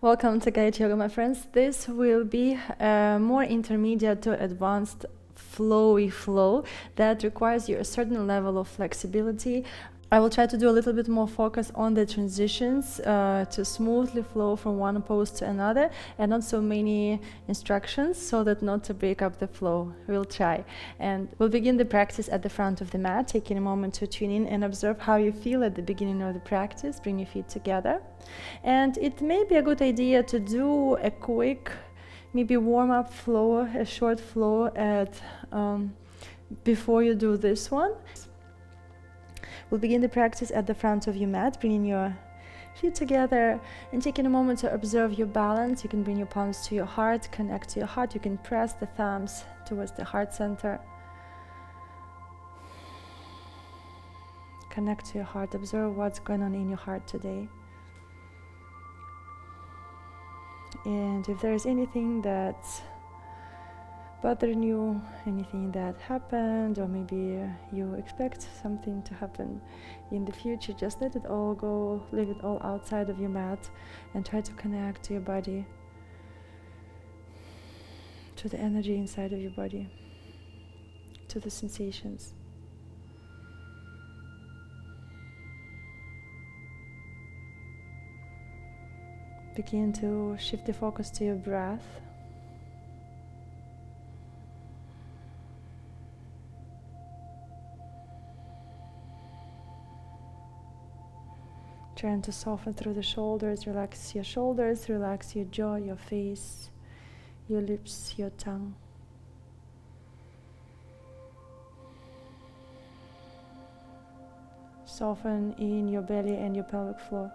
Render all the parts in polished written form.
Welcome to Gayatri Yoga, my friends. This will be a more intermediate to advanced flowy flow that requires you a certain level of flexibility. I will try to do a little bit more focus on the transitions to smoothly flow from one pose to another, and not so many instructions so that not to break up the flow. We'll try. And we'll begin the practice at the front of the mat, taking a moment to tune in and observe how you feel at the beginning of the practice. Bring your feet together. And it may be a good idea to do a quick, maybe warm-up flow, a short flow before you do this one. We'll begin the practice at the front of your mat, bringing your feet together and taking a moment to observe your balance. You can bring your palms to your heart, connect to your heart. You can press the thumbs towards the heart center. Connect to your heart. Observe what's going on in your heart today. And if there's anything that's bothering you, anything that happened, or maybe you expect something to happen in the future, just let it all go, leave it all outside of your mat, and try to connect to your body, to the energy inside of your body, to the sensations. Begin to shift the focus to your breath. Trying to soften through the shoulders, relax your jaw, your face, your lips, your tongue. Soften in your belly and your pelvic floor.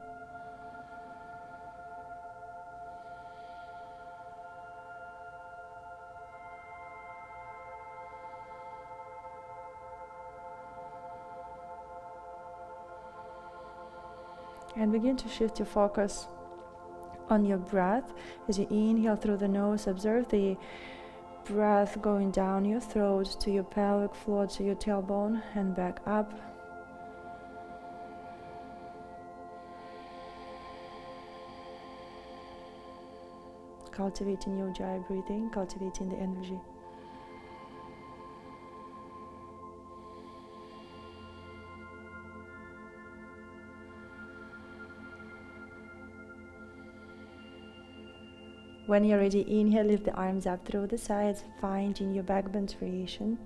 And begin to shift your focus on your breath. As you inhale through the nose, observe the breath going down your throat to your pelvic floor, to your tailbone, and back up. Cultivating your ujjayi breathing, cultivating the energy. When you're ready, inhale, lift the arms up through the sides, finding your back bend variation.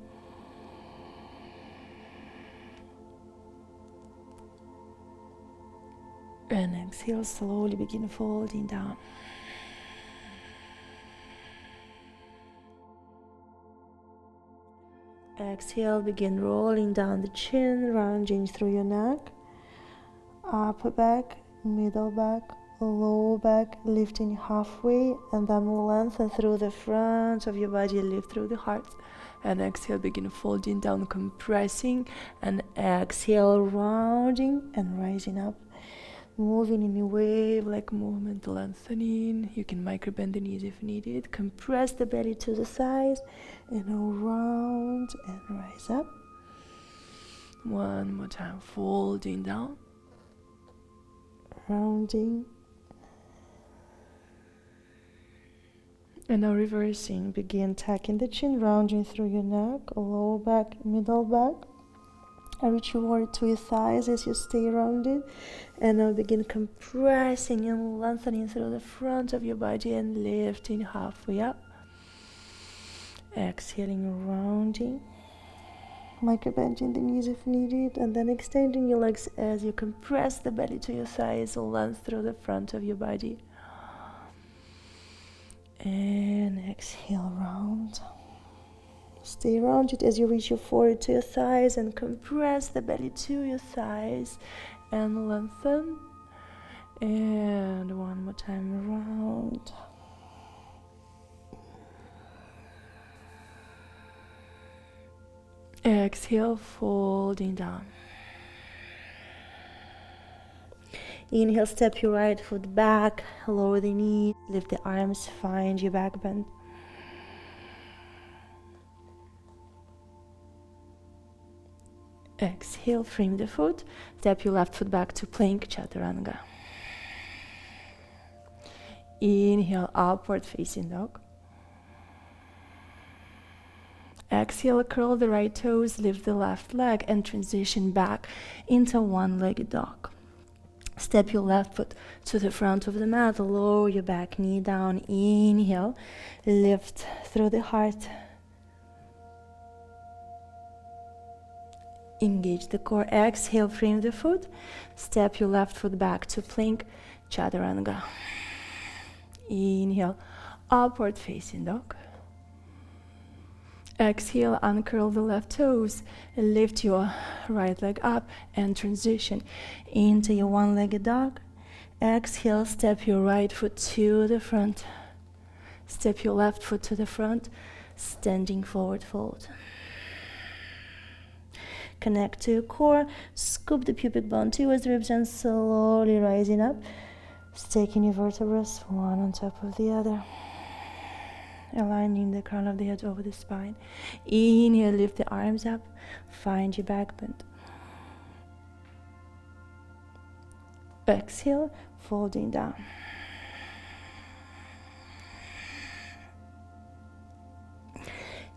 And exhale, slowly begin folding down. Exhale, begin rolling down the chin, rounding through your neck. Upper back, middle back, low back, lifting halfway, and then lengthen through the front of your body, lift through the heart. And exhale, begin folding down, compressing, and exhale, rounding and rising up. Moving in a wave-like movement, lengthening. You can micro-bend the knees if needed. Compress the belly to the sides, and round and rise up. One more time, folding down, rounding. And now reversing, begin tucking the chin, rounding through your neck, low back, middle back. And reach forward to your thighs as you stay rounded. And now begin compressing and lengthening through the front of your body and lifting halfway up. Exhaling, rounding. Micro-bending the knees if needed. And then extending your legs as you compress the belly to your thighs, length through the front of your body. And exhale, round. Stay rounded as you reach your forehead to your thighs and compress the belly to your thighs and lengthen. And one more time, round. Exhale, folding down. Inhale, step your right foot back, lower the knee, lift the arms, find your back bend. Exhale, frame the foot, step your left foot back to plank chaturanga. Inhale, upward facing dog. Exhale, curl the right toes, lift the left leg, and transition back into one-legged dog. Step your left foot to the front of the mat, lower your back knee down. Inhale, lift through the heart. Engage the core. Exhale, frame the foot. Step your left foot back to plank, chaturanga. Inhale, upward facing dog. Exhale, uncurl the left toes, lift your right leg up and transition into your one-legged dog. Exhale, step your right foot to the front. Step your left foot to the front, standing forward fold. Connect to your core, scoop the pubic bone towards the ribs and slowly rising up, staking your vertebrae one on top of the other. Aligning the crown of the head over the spine. Inhale, lift the arms up, find your back bend. Exhale, folding down.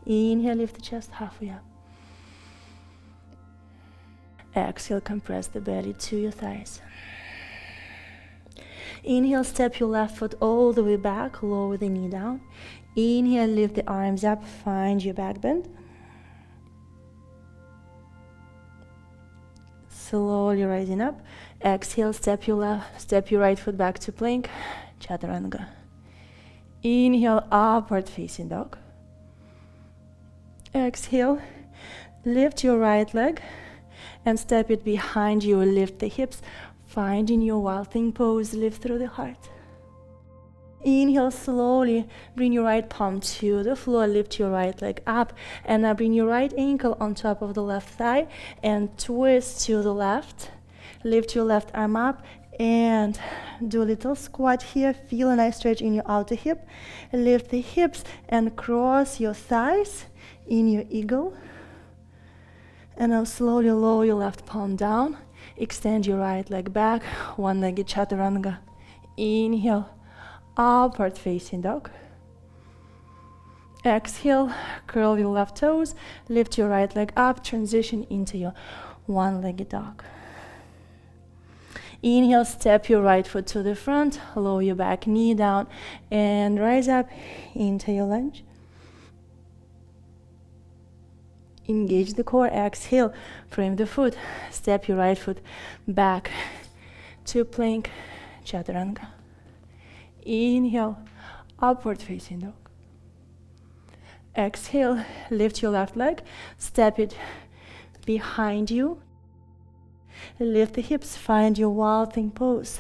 Inhale, lift the chest halfway up. Exhale, compress the belly to your thighs. Inhale, step your left foot all the way back, lower the knee down. Inhale, lift the arms up, find your back bend. Slowly rising up. Exhale, step your right foot back to plank, chaturanga. Inhale, upward facing dog. Exhale, lift your right leg and step it behind you, lift the hips, finding your wild thing pose, lift through the heart. Inhale, slowly bring your right palm to the floor, lift your right leg up, and now bring your right ankle on top of the left thigh and twist to the left. Lift your left arm up and do a little squat here. Feel a nice stretch in your outer hip. Lift the hips and cross your thighs in your eagle. And now slowly lower your left palm down. Extend your right leg back, one-legged chaturanga. Inhale, upward facing dog. Exhale, curl your left toes, lift your right leg up, transition into your one-legged dog. Inhale, step your right foot to the front, lower your back knee down, and rise up into your lunge. Engage the core. Exhale, frame the foot, step your right foot back to plank, chaturanga. Inhale, upward facing dog. Exhale, lift your left leg, step it behind you. Lift the hips, find your wild thing pose.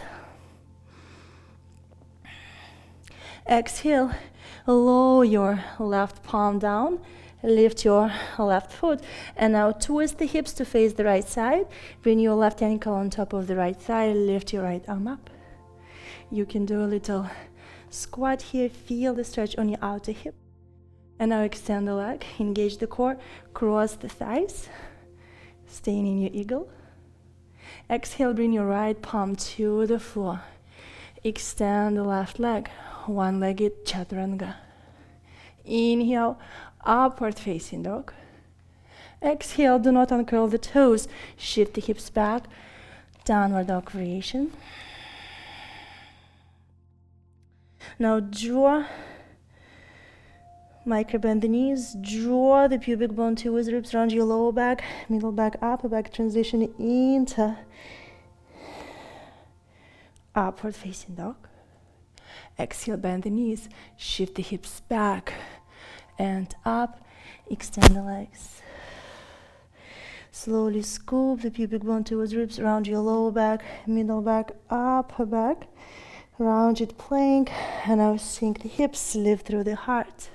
Exhale, lower your left palm down, lift your left foot, and now twist the hips to face the right side. Bring your left ankle on top of the right thigh, lift your right arm up. You can do a little squat here, feel the stretch on your outer hip. And now extend the leg, engage the core, cross the thighs, staying in your eagle. Exhale, bring your right palm to the floor. Extend the left leg, one-legged chaturanga. Inhale, upward facing dog. Exhale, do not uncurl the toes. Shift the hips back, downward dog variation. Now draw, micro bend the knees, draw the pubic bone towards ribs around your lower back, middle back, upper back, transition into upward facing dog. Exhale, bend the knees, shift the hips back and up, extend the legs. Slowly scoop the pubic bone towards ribs around your lower back, middle back, upper back. Rounded plank, and now sink the hips, lift through the heart.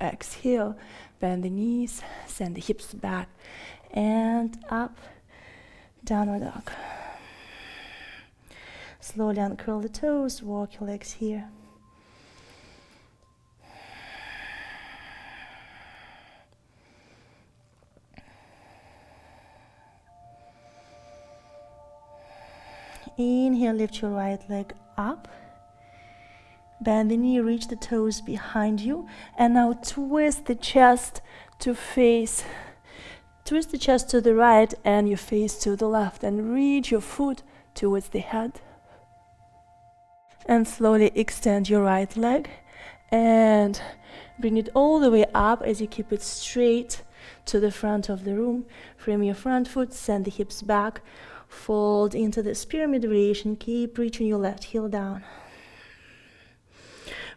Exhale, bend the knees, send the hips back and up, downward dog. Slowly uncurl the toes, walk your legs here. Inhale, lift your right leg up. Bend the knee, reach the toes behind you, and now twist the chest to face. Twist the chest to the right and your face to the left, and reach your foot towards the head. And slowly extend your right leg and bring it all the way up as you keep it straight to the front of the room. Frame your front foot, send the hips back, fold into this pyramid variation. Keep reaching your left heel down.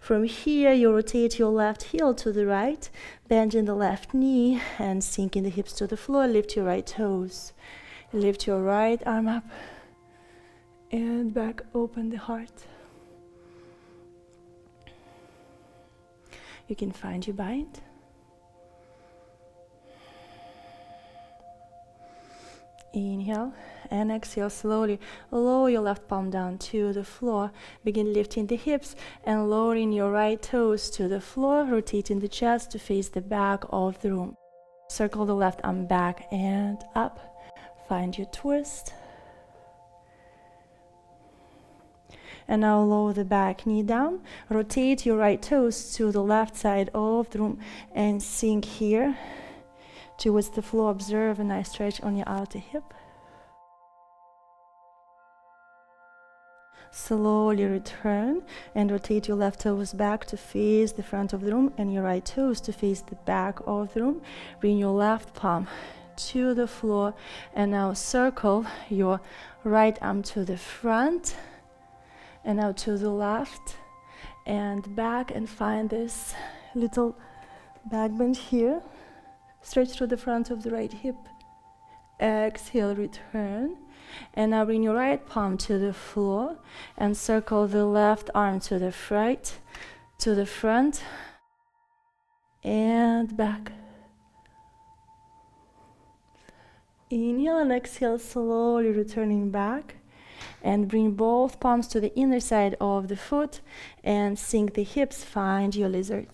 From here, you rotate your left heel to the right, bending the left knee and sinking the hips to the floor. Lift your right toes. Lift your right arm up and back, open the heart. You can find your bind. Inhale and exhale slowly. Lower your left palm down to the floor. Begin lifting the hips and lowering your right toes to the floor, rotating the chest to face the back of the room. Circle the left arm back and up. Find your twist. And now lower the back knee down. Rotate your right toes to the left side of the room and sink here towards the floor. Observe a nice stretch on your outer hip. Slowly return and rotate your left toes back to face the front of the room and your right toes to face the back of the room. Bring your left palm to the floor and now circle your right arm to the front and now to the left and back, and find this little back bend here. Stretch through the front of the right hip. Exhale, return. And now bring your right palm to the floor and circle the left arm to the right, to the front and back. Inhale and exhale, slowly returning back. And bring both palms to the inner side of the foot and sink the hips. Find your lizard.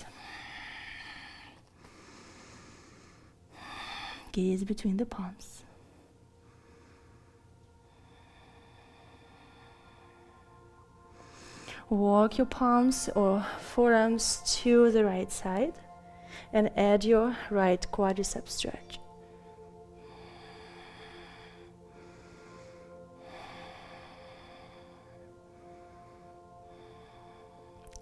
Gaze between the palms. Walk your palms or forearms to the right side and add your right quadricep stretch.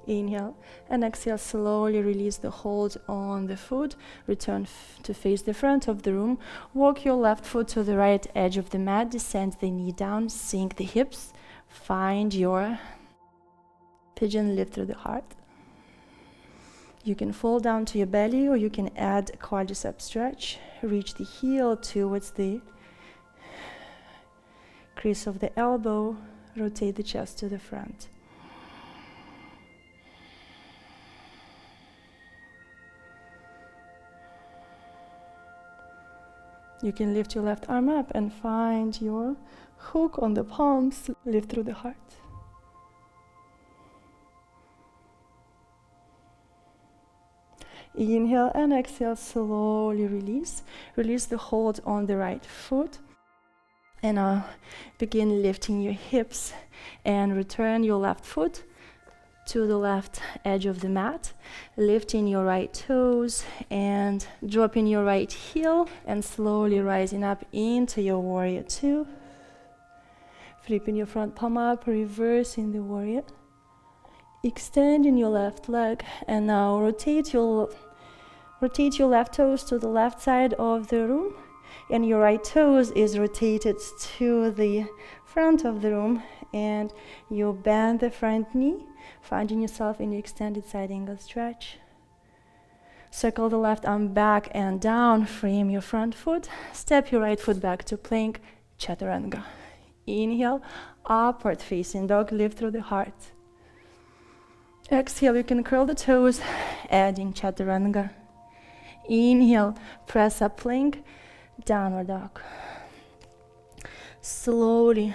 Inhale and exhale, slowly release the hold on the foot. Return to face the front of the room. Walk your left foot to the right edge of the mat. Descend the knee down. Sink the hips. Find your pigeon lift through the heart. You can fall down to your belly or you can add a quadricep stretch. Reach the heel towards the crease of the elbow. Rotate the chest to the front. You can lift your left arm up and find your hook on the palms. Lift through the heart. Inhale and exhale, slowly release. Release the hold on the right foot. And now begin lifting your hips and return your left foot to the left edge of the mat, lifting your right toes and dropping your right heel and slowly rising up into your warrior two. Flipping your front palm up, reversing the warrior. Extending your left leg and now rotate your left toes to the left side of the room and your right toes is rotated to the front of the room and you bend the front knee, finding yourself in your extended side angle stretch. Circle the left arm back and down, frame your front foot, step your right foot back to plank, chaturanga. Inhale, upward facing dog, lift through the heart. Exhale, you can curl the toes, adding chaturanga. Inhale, press up plank, downward dog. Slowly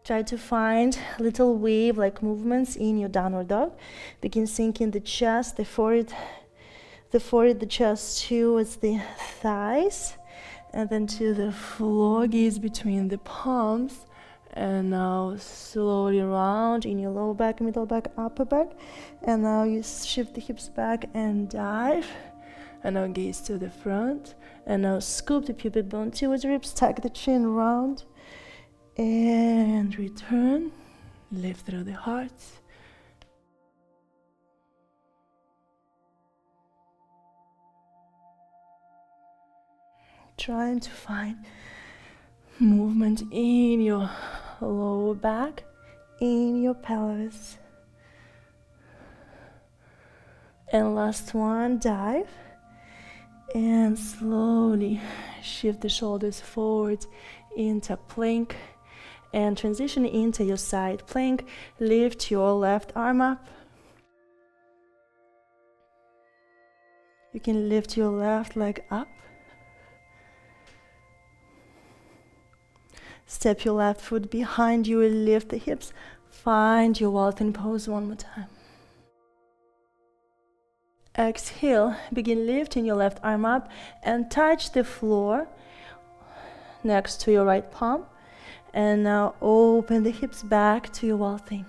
try to find little wave-like movements in your downward dog. Begin sinking the chest, the forehead, the chest towards the thighs, and then to the floor. Gaze between the palms And now slowly round in your lower back, middle back, upper back. And now you shift the hips back and dive. And now gaze to the front. And now scoop the pubic bone towards the ribs, tuck the chin round. And return. Lift through the heart. Trying to find movement in your lower back, in your pelvis. And last one, dive. And slowly shift the shoulders forward into plank. And transition into your side plank. Lift your left arm up. You can lift your left leg up. Step your left foot behind you and lift the hips. Find your vaulting pose one more time. Exhale, begin lifting your left arm up and touch the floor next to your right palm. And now open the hips back to your vaulting.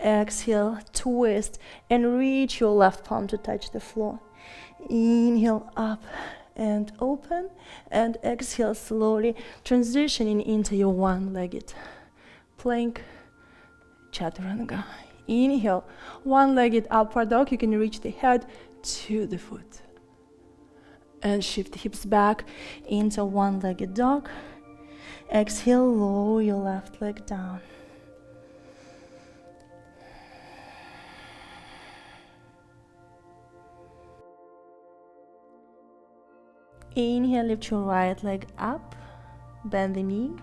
Exhale, twist and reach your left palm to touch the floor. Inhale up and open, and exhale slowly, transitioning into your one-legged plank chaturanga. Inhale, one-legged upward dog. You can reach the head to the foot. And shift the hips back into one-legged dog. Exhale, lower your left leg down. Inhale, lift your right leg up, bend the knee,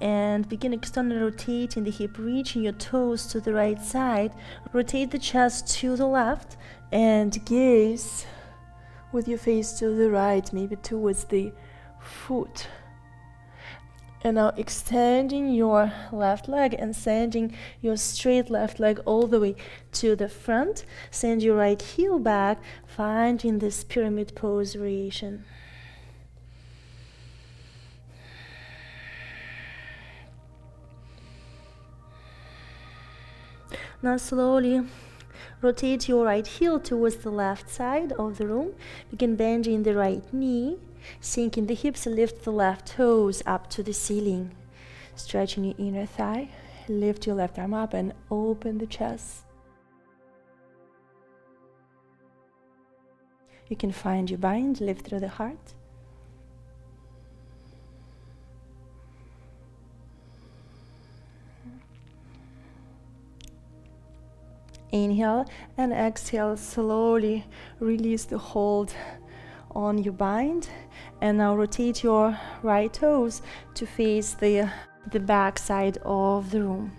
and begin external rotating the hip, reaching your toes to the right side. Rotate the chest to the left and gaze with your face to the right, maybe towards the foot. And now extending your left leg and sending your straight left leg all the way to the front. Send your right heel back, finding this pyramid pose variation. Now slowly rotate your right heel towards the left side of the room. Begin bending the right knee, sinking the hips, lift the left toes up to the ceiling. Stretching your inner thigh, lift your left arm up and open the chest. You can find your bind, lift through the heart. Inhale and exhale, slowly release the hold on your bind. And now rotate your right toes to face the back side of the room.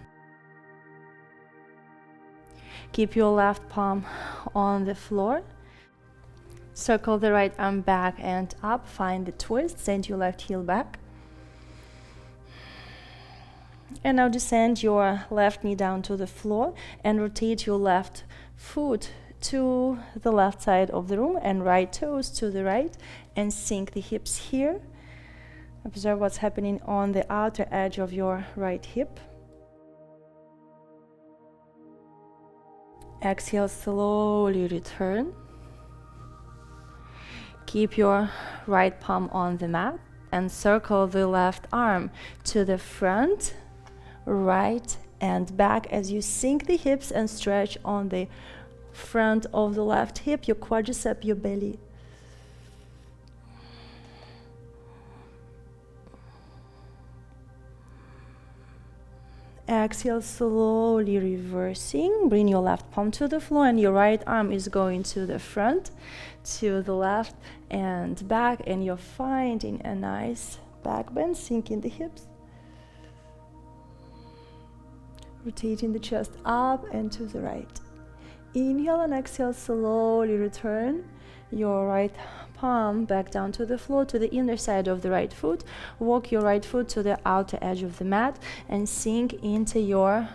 Keep your left palm on the floor. Circle the right arm back and up. Find the twist. Send your left heel back. And now descend your left knee down to the floor and rotate your left foot to the left side of the room and right toes to the right, and sink the hips here. Observe what's happening on the outer edge of your right hip. Exhale, slowly return. Keep your right palm on the mat and circle the left arm to the front, right and back as you sink the hips and stretch on the front of the left hip, your quadricep, your belly. Exhale, slowly reversing. Bring your left palm to the floor and your right arm is going to the front, to the left and back, and you're finding a nice back bend, sinking the hips. Rotating the chest up and to the right. Inhale and exhale, slowly return your right palm back down to the floor, to the inner side of the right foot. Walk your right foot to the outer edge of the mat and sink into your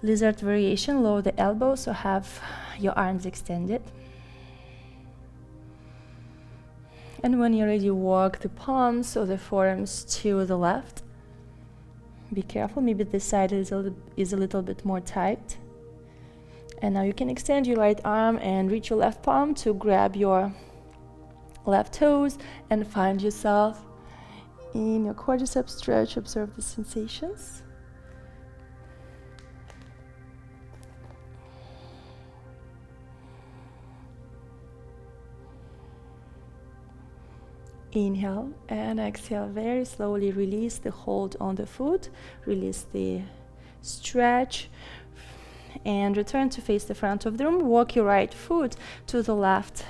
lizard variation. Lower the elbows, so have your arms extended. And when you're ready, walk the palms or the forearms to the left. Be careful, maybe this side is a little bit more tight. And now you can extend your right arm and reach your left palm to grab your left toes and find yourself in your quadriceps stretch. Observe the sensations. Inhale and exhale. Very slowly release the hold on the foot, release the stretch, and return to face the front of the room. Walk your right foot to the left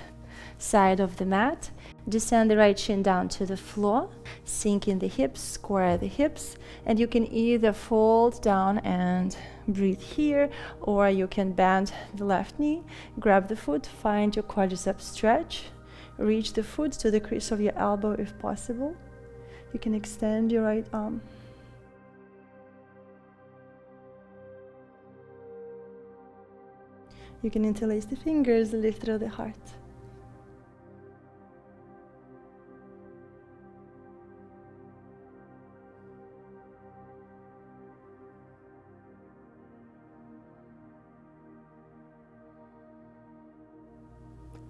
side of the mat. Descend the right shin down to the floor. Sink in the hips, square the hips, and you can either fold down and breathe here, or you can bend the left knee, grab the foot, find your quadriceps stretch. Reach the foot to the crease of your elbow if possible. You can extend your right arm. You can interlace the fingers, lift through the heart.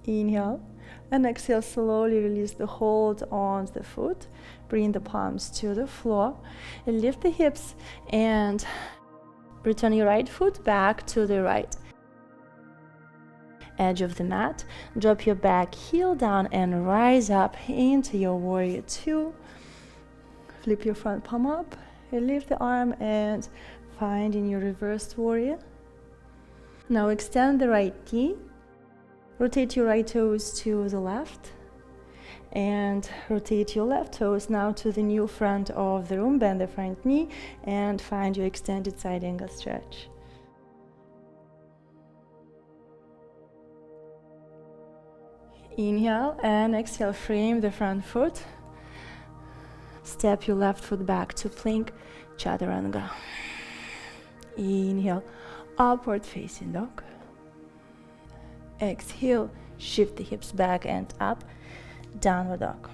Inhale. And exhale, slowly release the hold on the foot. Bring the palms to the floor. And lift the hips and return your right foot back to the right edge of the mat. Drop your back heel down and rise up into your warrior two. Flip your front palm up. And lift the arm and find in your reversed warrior. Now extend the right knee. Rotate your right toes to the left and rotate your left toes now to the new front of the room. Bend the front knee and find your extended side angle stretch. Inhale and exhale, frame the front foot. Step your left foot back to plank chaturanga. Inhale, upward facing dog. Exhale, shift the hips back and up, downward dog.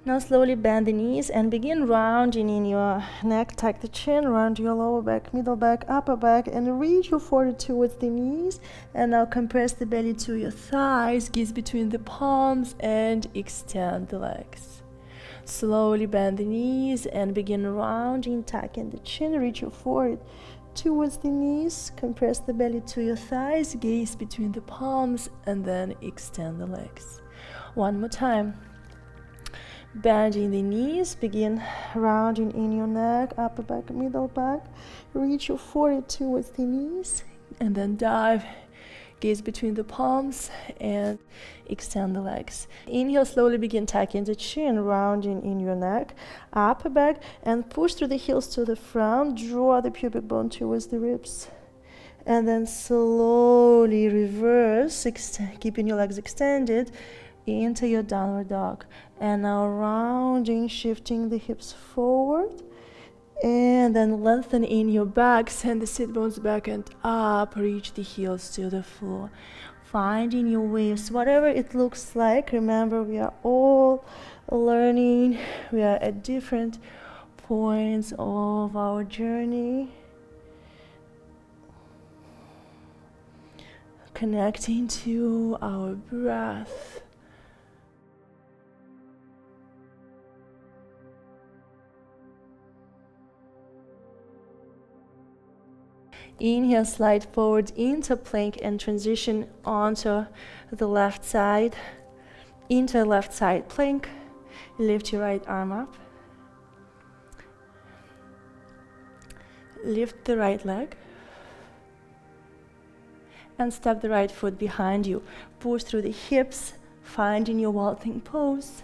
Now slowly bend the knees and begin rounding in your neck. Tuck the chin, round your lower back, middle back, upper back, and reach your forehead towards the knees. And now compress the belly to your thighs, gaze between the palms, and extend the legs. Slowly bend the knees and begin rounding, tucking the chin, reach your forehead towards the knees, compress the belly to your thighs, gaze between the palms, and then extend the legs. One more time. Bending the knees, begin rounding in your neck, upper back, middle back. Reach your forehead towards the knees, and then dive. Gaze between the palms and extend the legs. Inhale, slowly begin tucking the chin, rounding in your neck, upper back, and push through the heels to the front. Draw the pubic bone towards the ribs. And then slowly reverse, keeping your legs extended, into your downward dog. And now rounding, shifting the hips forward. And then lengthen in your back, send the sit bones back and up, reach the heels to the floor. Finding your waves, whatever it looks like. Remember, we are all learning. We are at different points of our journey. Connecting to our breath. Inhale, slide forward into plank and transition onto the left side. Into left side plank. Lift your right arm up. Lift the right leg. And step the right foot behind you. Push through the hips, finding your vaulting pose.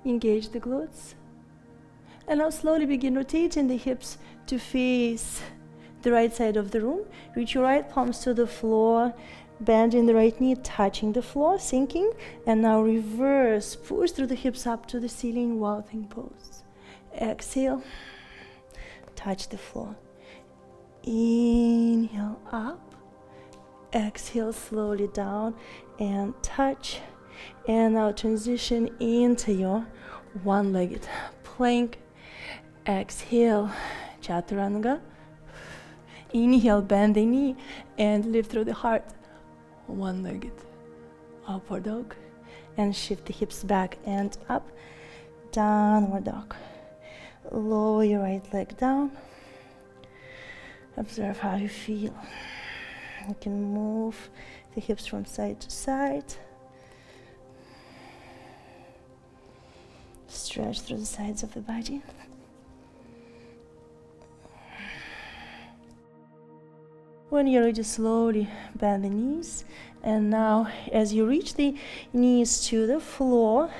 Engage the glutes. And now slowly begin rotating the hips to face the right side of the room. Reach your right palms to the floor, bending the right knee, touching the floor, sinking. And now reverse, push through the hips up to the ceiling, vaulting pose. Exhale, touch the floor. Inhale, up. Exhale, slowly down and touch. And now transition into your one-legged plank. Exhale, chaturanga. Inhale, bend the knee and lift through the heart. One-legged upward dog. And shift the hips back and up. Downward dog. Lower your right leg down. Observe how you feel. You can move the hips from side to side. Stretch through the sides of the body. When you're ready, slowly bend the knees. And now, as you reach the knees to the floor,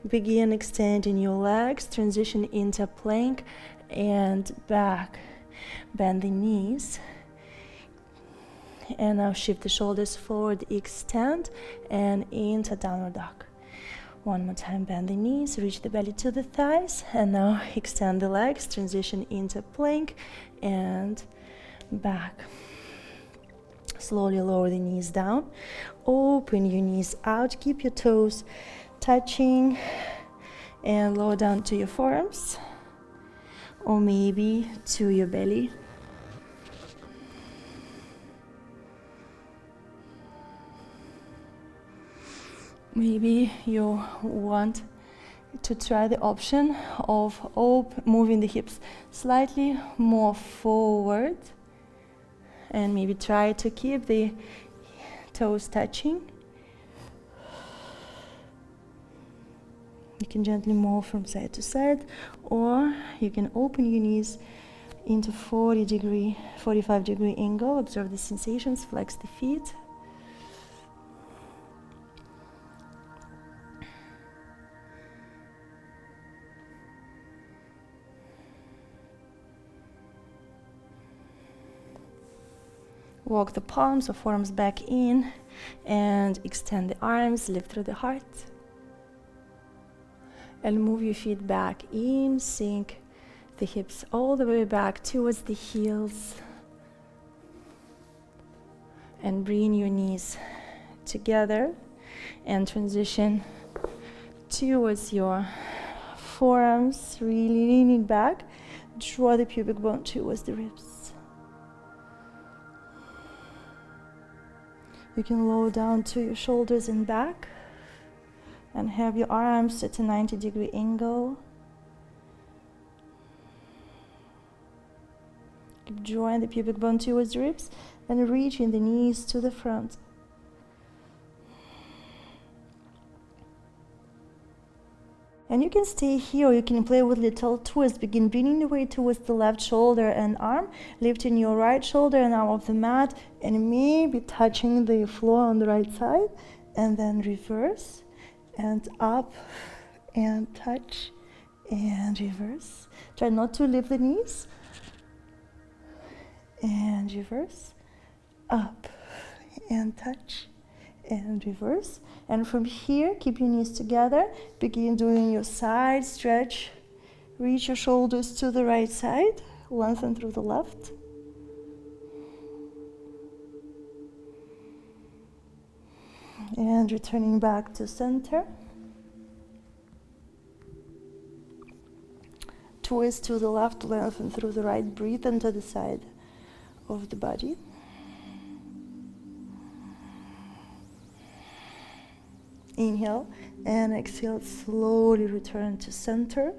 begin extending your legs, transition into plank and back. Bend the knees. And now shift the shoulders forward, extend, and into downward dog. One more time, bend the knees, reach the belly to the thighs, and now extend the legs, transition into plank and back. Slowly lower the knees down, open your knees out, keep your toes touching, and lower down to your forearms, or maybe to your belly. Maybe you want to try the option of moving the hips slightly more forward, and maybe try to keep the toes touching. You can gently move from side to side, or you can open your knees into 45-degree angle. Observe the sensations, flex the feet. Walk the palms or forearms back in and extend the arms, lift through the heart. And move your feet back in, sink the hips all the way back towards the heels. And bring your knees together and transition towards your forearms, really leaning back. Draw the pubic bone towards the ribs. You can lower down to your shoulders and back and have your arms at a 90-degree angle. Keep drawing the pubic bone towards the ribs and reaching the knees to the front. And you can stay here, or you can play with little twists. Begin bringing the weight towards the left shoulder and arm, lifting your right shoulder and arm off the mat, and maybe touching the floor on the right side, and then reverse, and up, and touch, and reverse. Try not to lift the knees, and reverse, up, and touch, and reverse. And from here, keep your knees together. Begin doing your side stretch. Reach your shoulders to the right side. Lengthen through the left. And returning back to center. Twist to the left, lengthen through the right. Breathe into the side of the body. Inhale and exhale, slowly return to center.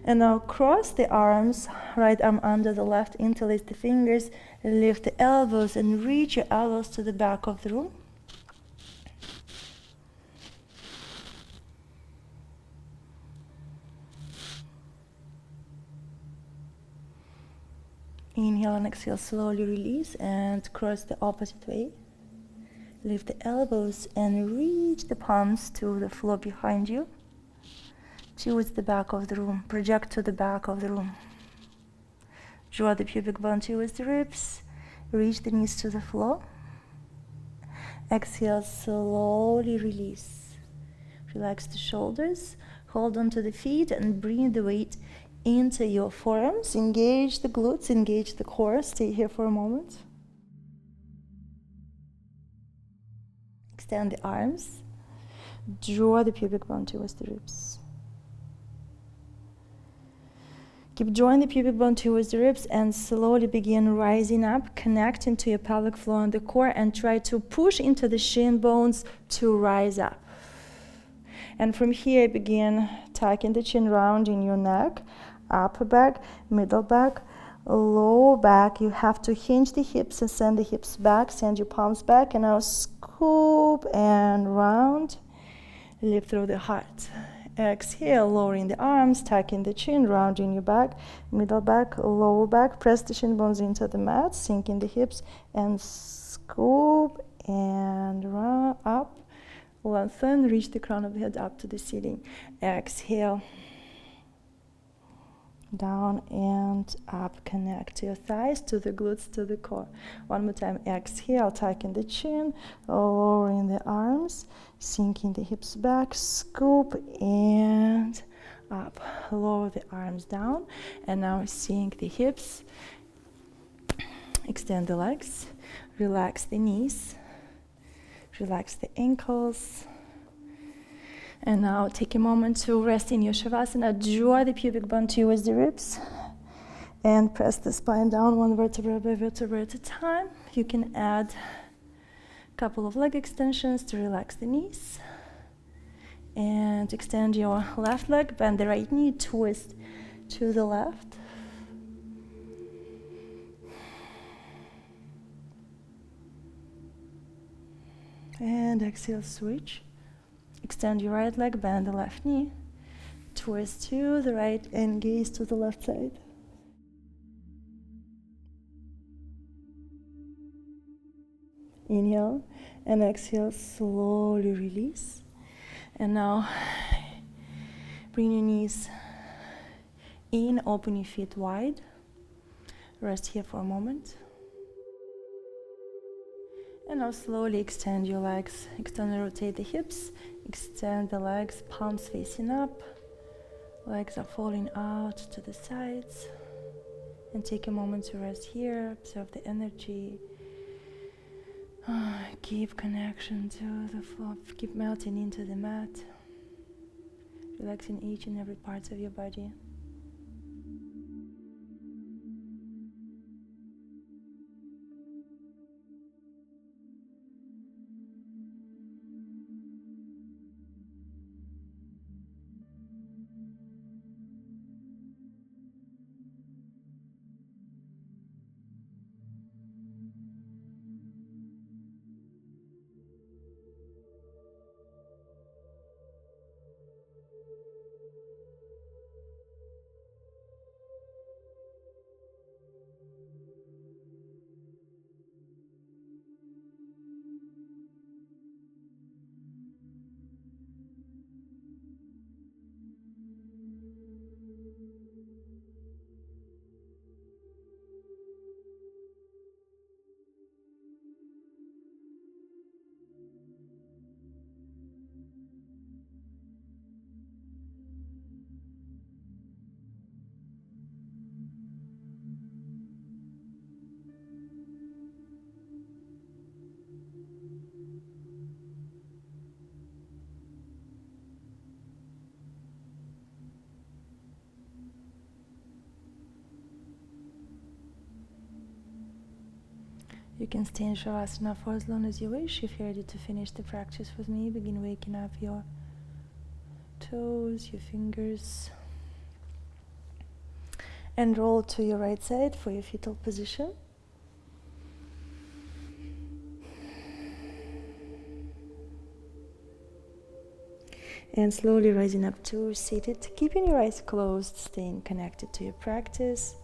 And now cross the arms, right arm under the left, interlace the fingers, lift the elbows and reach your elbows to the back of the room. Inhale and exhale, slowly release and cross the opposite way. Lift the elbows and reach the palms to the floor behind you, towards the back of the room. Project to the back of the room. Draw the pubic bone towards the ribs. Reach the knees to the floor. Exhale, slowly release. Relax the shoulders. Hold on to the feet and bring the weight into your forearms. Engage the glutes, engage the core. Stay here for a moment. Extend the arms. Draw the pubic bone towards the ribs. Keep drawing the pubic bone towards the ribs and slowly begin rising up, connecting to your pelvic floor and the core, and try to push into the shin bones to rise up. And from here, begin tucking the chin, rounding your neck, upper back, middle back, lower back. You have to hinge the hips and send the hips back, send your palms back, and now scoop and round. Lift through the heart. Exhale, lowering the arms, tucking the chin, rounding your back, middle back, lower back. Press the shin bones into the mat, sinking the hips, and scoop and round up. Lengthen, reach the crown of the head up to the ceiling. Exhale. Down and up. Connect to your thighs, to the glutes, to the core. One more time. Exhale, tucking the chin, lowering the arms, sinking the hips back, scoop and up. Lower the arms down, and now sink the hips. Extend the legs, relax the knees, relax the ankles. And now take a moment to rest in your Shavasana. Draw the pubic bone towards the ribs and press the spine down one vertebra by vertebra at a time. You can add a couple of leg extensions to relax the knees. And extend your left leg, bend the right knee, twist to the left. And exhale, switch. Extend your right leg, bend the left knee, twist to the right and gaze to the left side. Inhale and exhale, slowly release. And now bring your knees in, open your feet wide. Rest here for a moment. And now slowly extend your legs. Externally rotate the hips. Extend the legs, palms facing up. Legs are falling out to the sides. And take a moment to rest here. Observe the energy. Keep connection to the floor. Keep melting into the mat. Relaxing each and every part of your body. You can stay in Shavasana for as long as you wish. If you're ready to finish the practice with me, begin waking up your toes, your fingers, and roll to your right side for your fetal position. And slowly rising up to seated, keeping your eyes closed, staying connected to your practice.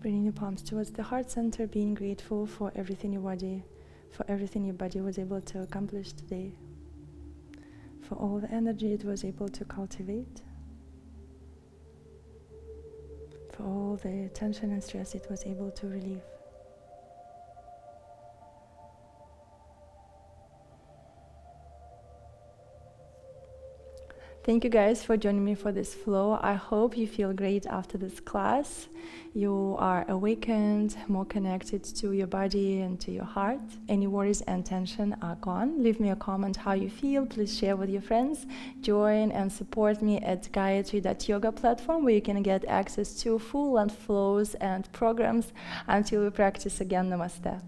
Bringing your palms towards the heart center, being grateful for everything your body was able to accomplish today. for all the energy it was able to cultivate, for all the tension and stress it was able to relieve. Thank you guys for joining me for this flow. I hope you feel great after this class. You are awakened, more connected to your body and to your heart. Any worries and tension are gone. Leave me a comment how you feel. Please share with your friends. Join and support me at Gayatri.yoga platform, where you can get access to full-length flows and programs until we practice again. Namaste.